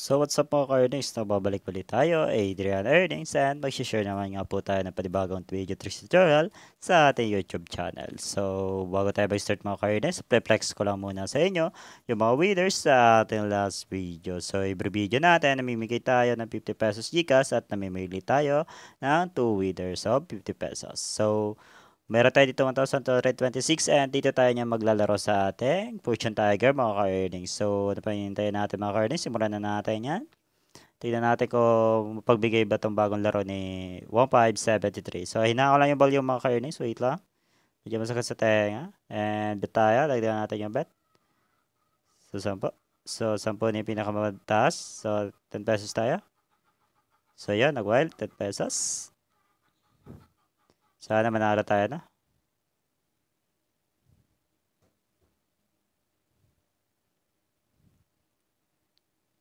So what's up mga ka-earnings? Nagbabalik ulit tayo, Adrian Earnings, and mag-share naman nga po tayo ng panibagong video tutorial sa ating YouTube channel. So bago tayo mag-start mga ka-earnings, flex ko lang muna sa inyo yung mga winners sa ating last video. So every video natin, namimigay tayo ng 50 pesos Gcash at namimili tayo ng 2 winners of 50 pesos. So meron tayo dito 1,226 and dito tayo niya maglalaro sa ating Fortune Tiger mga ka-earnings. So, ano pa hintayin natin mga ka-earnings? Simulan na natin yan. Tignan natin kung mapagbigay ba itong bagong laro ni 1573. So, hinaan ko lang yung volume mga ka-earnings. Wait lang. Medyo masakit sa tenga. And bet tayo. Lagyan natin yung bet. So, 10. So, 10 na yung pinakamataas. So, 10 pesos tayo. So, yan. Nag-wild. 10 pesos. Sana manalo tayo na.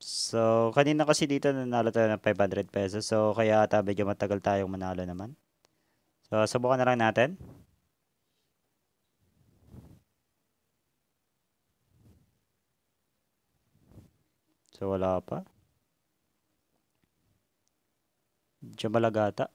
So, kanina kasi dito nanalo tayo ng 500 pesos. So, kaya ata medyo matagal tayong manalo naman. So, subukan na lang natin. So, wala pa. Medyo malagata.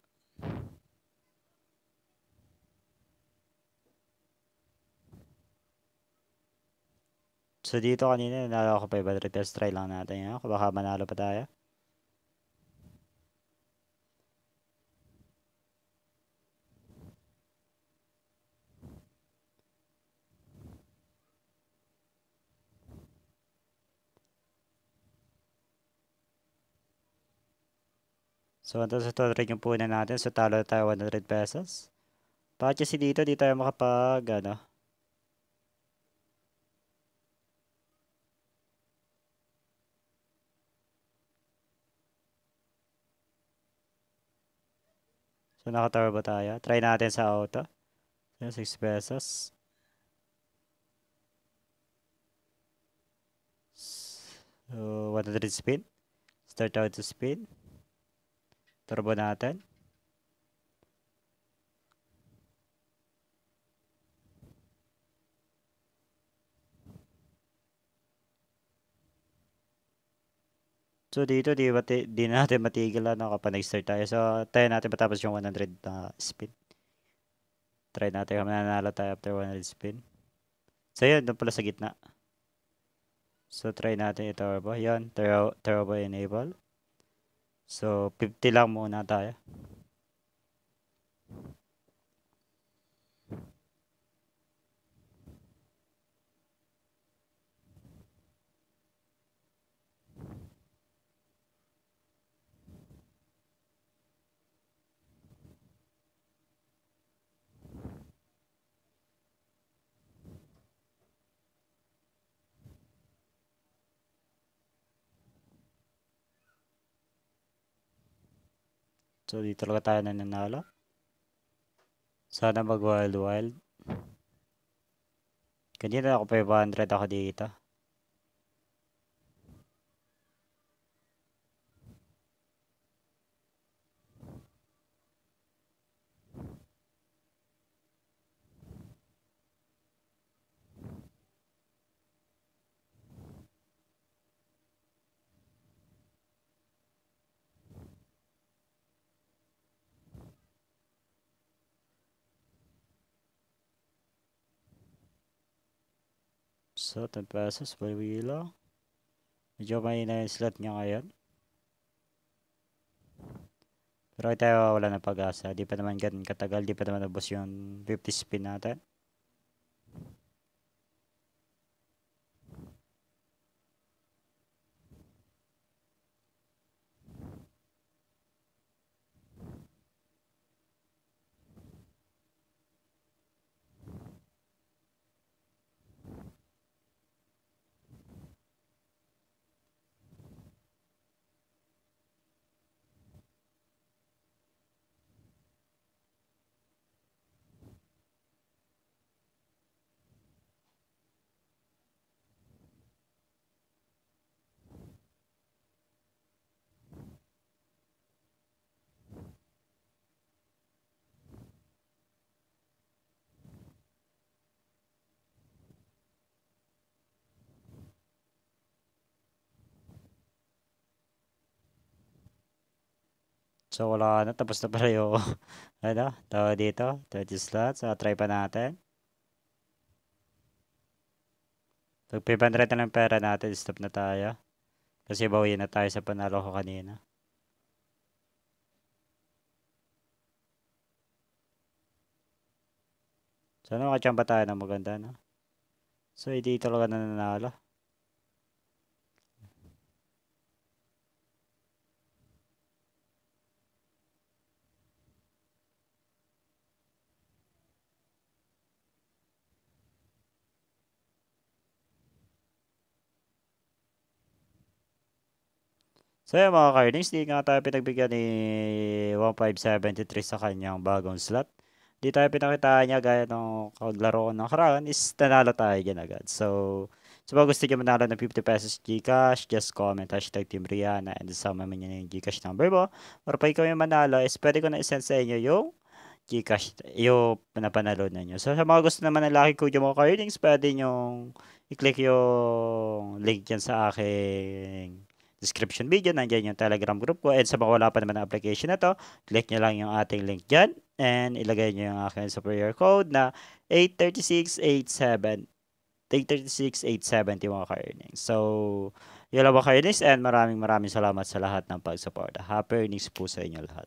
So, dito kanina nanalo ako 500 pesos. Try lang natin yan. Baka manalo pa tayo. So, 1,200 yung punan natin. So, talo tayo 100 pesos. Bakit kasi dito, di tayo makapag, ano. So, nakaturbo tayo. Try natin sa auto. So, 6 pesos. So, 100 spin. Start out to spin. Turbo natin. So dito di natin matigil ano kapag nag-start tayo. So tayo natin matapos yung 100 na spin. Try natin kung mananalo tayo after 100 spin. So yun, doon pala sa gitna. So try natin i-turbo. Yun, turbo enable. So 50 lang muna tayo. So dito talaga tayo nananalo. Sana mag wild wild. Kanina ako 500 ako dito. So 10 pesos per wheel. Medyo mahina yung slot niya ngayon. Pero tayo wala na pag-asa. Di pa naman ganun katagal. Di pa naman nabos yung 50 spin natin. So, wala na. Tapos na pala yung, ano, tawag dito, 20 slots. So, try pa natin. Pag 500 na lang pera natin, stop na tayo. Kasi bawi na tayo sa panalo ko kanina. Sana makachamba tayo ng maganda, no? So, hindi talaga nananalo. So yun mga ka-earnings, di nga tayo pinagbigyan ni 1573 sa kanyang bagong slot. Di tayo pinakitaan niya gaya ng kaglaro ko ng karaan is nanalo tayo dyan agad. So, bago gusto niyo manalo ng 50 pesos Gcash, just comment hashtag Team Rihanna and sama mo niyo yung Gcash number mo. Para pa ikaw yung manalo is pwede ko na isend sa inyo yung Gcash, yung napanalo na nyo. So, sa mga gusto naman ng Lucky Code yung mga ka-earnings, pwede nyong i-click yung link dyan sa aking description video. Nandiyan yung Telegram group ko. And sa mga wala pa naman ng application na to, click nyo lang yung ating link dyan. And ilagay nyo yung aking superior code na 83687. 836-870 mga ka-earnings. So, yun lang mga ka-earnings and maraming salamat sa lahat ng pag-support. Happy earnings po sa inyo lahat.